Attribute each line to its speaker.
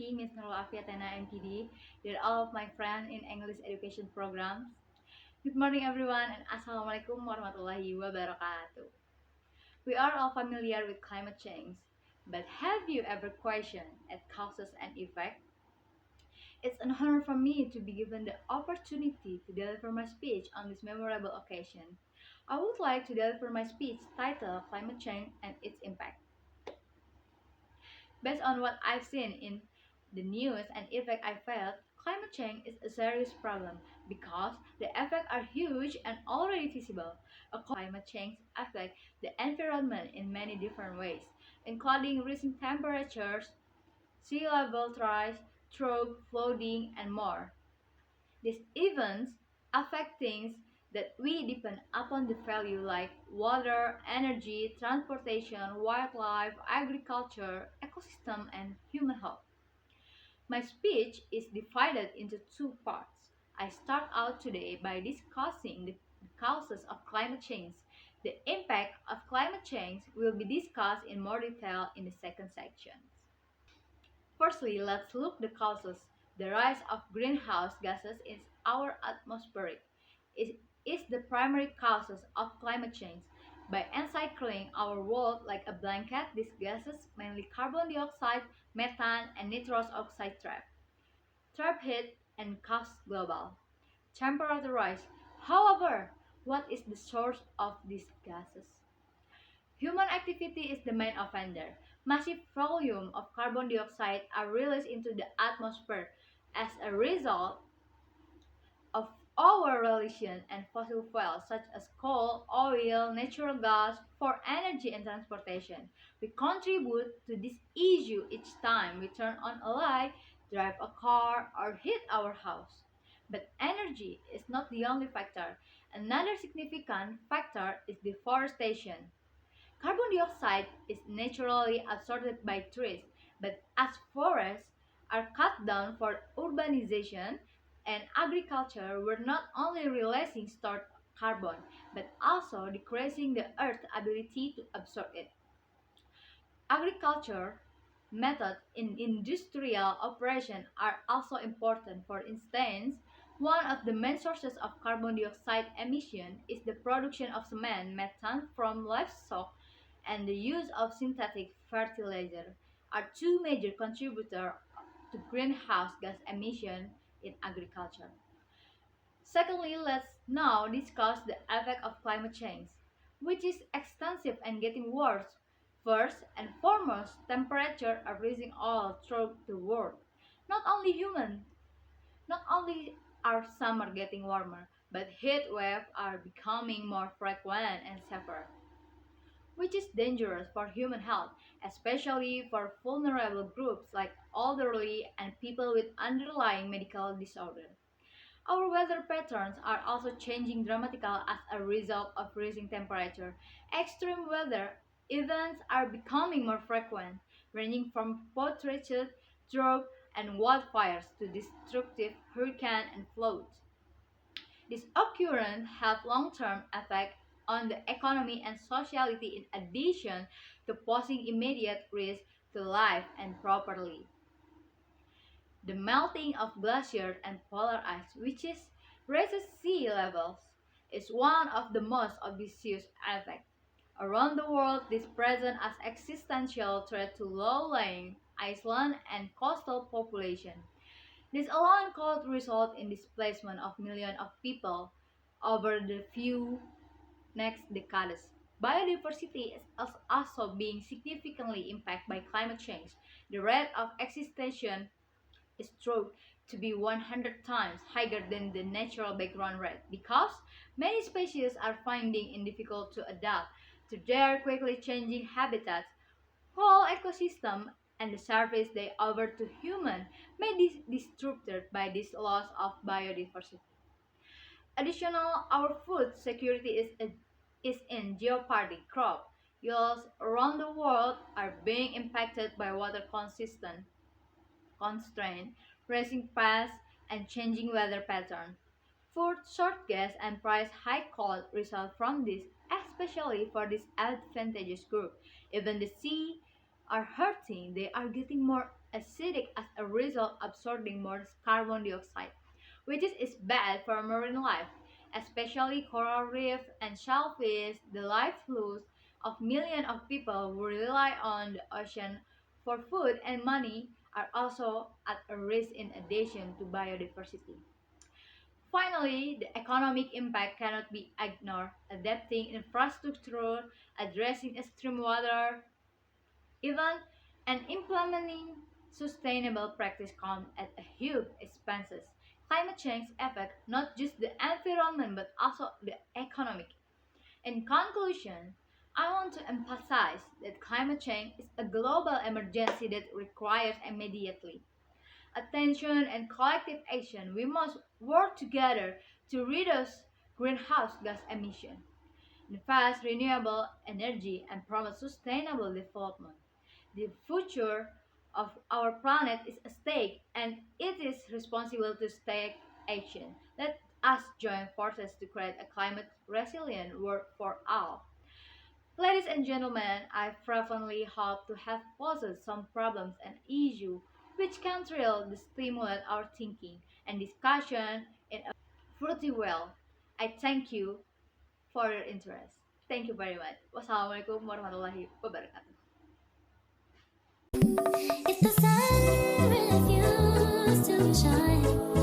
Speaker 1: Excellency Miss Nurul Afiyattena MPD, dear all of my friends in English education programs. Good morning everyone and Assalamualaikum warahmatullahi wabarakatuh. We are all familiar with climate change, but have you ever questioned its causes and effects? It's an honor for me to be given the opportunity to deliver my speech on this memorable occasion. I would like to deliver my speech titled Climate Change and Its Impact. Based on what I've seen in the news and effect I felt, climate change is a serious problem because the effects are huge and already visible. Climate change affects the environment in many different ways, including rising temperatures, sea level rise, drought, flooding, and more. These events affect things that we depend upon the value like water, energy, transportation, wildlife, agriculture, ecosystem, and human health. My speech is divided into two parts. I start out today by discussing the causes of climate change. The impact of climate change will be discussed in more detail in the second section. Firstly, let's look the causes. The rise of greenhouse gases in our atmosphere is the primary causes of climate change. By encircling our world like a blanket, these gases, mainly carbon dioxide, methane, and nitrous oxide trap heat and cause global temperature rise. However, what is the source of these gases? Human activity is the main offender. Massive volumes of carbon dioxide are released into the atmosphere as a result of our reliance on fossil fuels such as coal, oil, natural gas for energy and transportation. We contribute to this issue each time we turn on a light, drive a car, or heat our house. But energy is not the only factor. Another significant factor is deforestation. Carbon dioxide is naturally absorbed by trees, but as forests are cut down for urbanization and agriculture, we're not only releasing stored carbon, but also decreasing the Earth's ability to absorb it. Agriculture methods in industrial operation are also important. For instance, one of the main sources of carbon dioxide emission is the production of cement, methane from livestock, and the use of synthetic fertilizer are two major contributors to greenhouse gas emission in agriculture. Secondly, let's now discuss the effect of climate change, which is extensive and getting worse. First and foremost, temperatures are rising all throughout the world. Not only human, not only are summer getting warmer, but heat waves are becoming more frequent and severe, which is dangerous for human health, especially for vulnerable groups like elderly and people with underlying medical disorders. Our weather patterns are also changing dramatically as a result of rising temperature. Extreme weather events are becoming more frequent, ranging from protracted drought and wildfires to destructive hurricanes and floods. These occurrences have long-term effects on the economy and society in addition to posing immediate risk to life and property. The melting of glaciers and polar ice, which raises sea levels, is one of the most obvious effects. Around the world, this presents as existential threat to low-lying island and coastal population. This alone could result in displacement of millions of people over the few next decades. Biodiversity is also being significantly impacted by climate change. The rate of extinction is thought to be 100 times higher than the natural background rate because many species are finding it difficult to adapt to their quickly changing habitats. Whole ecosystem and the service they offer to humans may be disrupted by this loss of biodiversity. Additional, our food security is in jeopardy. Crop yields around the world are being impacted by water constraint, rising pests, and changing weather patterns. Food shortages and price hike could result from this, especially for this advantageous group. Even the sea are hurting, they are getting more acidic as a result of absorbing more carbon dioxide, which is bad for marine life, especially coral reef and shellfish, the livelihoods of millions of people who rely on the ocean for food and money are also at a risk in addition to biodiversity. Finally, the economic impact cannot be ignored. Adapting infrastructure, addressing extreme water, even and implementing sustainable practice come at a huge expenses. Climate change affects not just the environment but also the economic. In conclusion, I want to emphasize that climate change is a global emergency that requires immediately attention and collective action. We must work together to reduce greenhouse gas emissions, invest renewable energy, and promote sustainable development. The future of our planet is at stake, and it is responsible to take action. Let us join forces to create a climate resilient world for all. Ladies and gentlemen, I fervently hope to have posed some problems and issues which can really stimulate our thinking and discussion in a fruity way. I thank you for your interest. Thank you very much. Wassalamualaikum warahmatullahi wabarakatuh.
Speaker 2: If the sun refused to shine.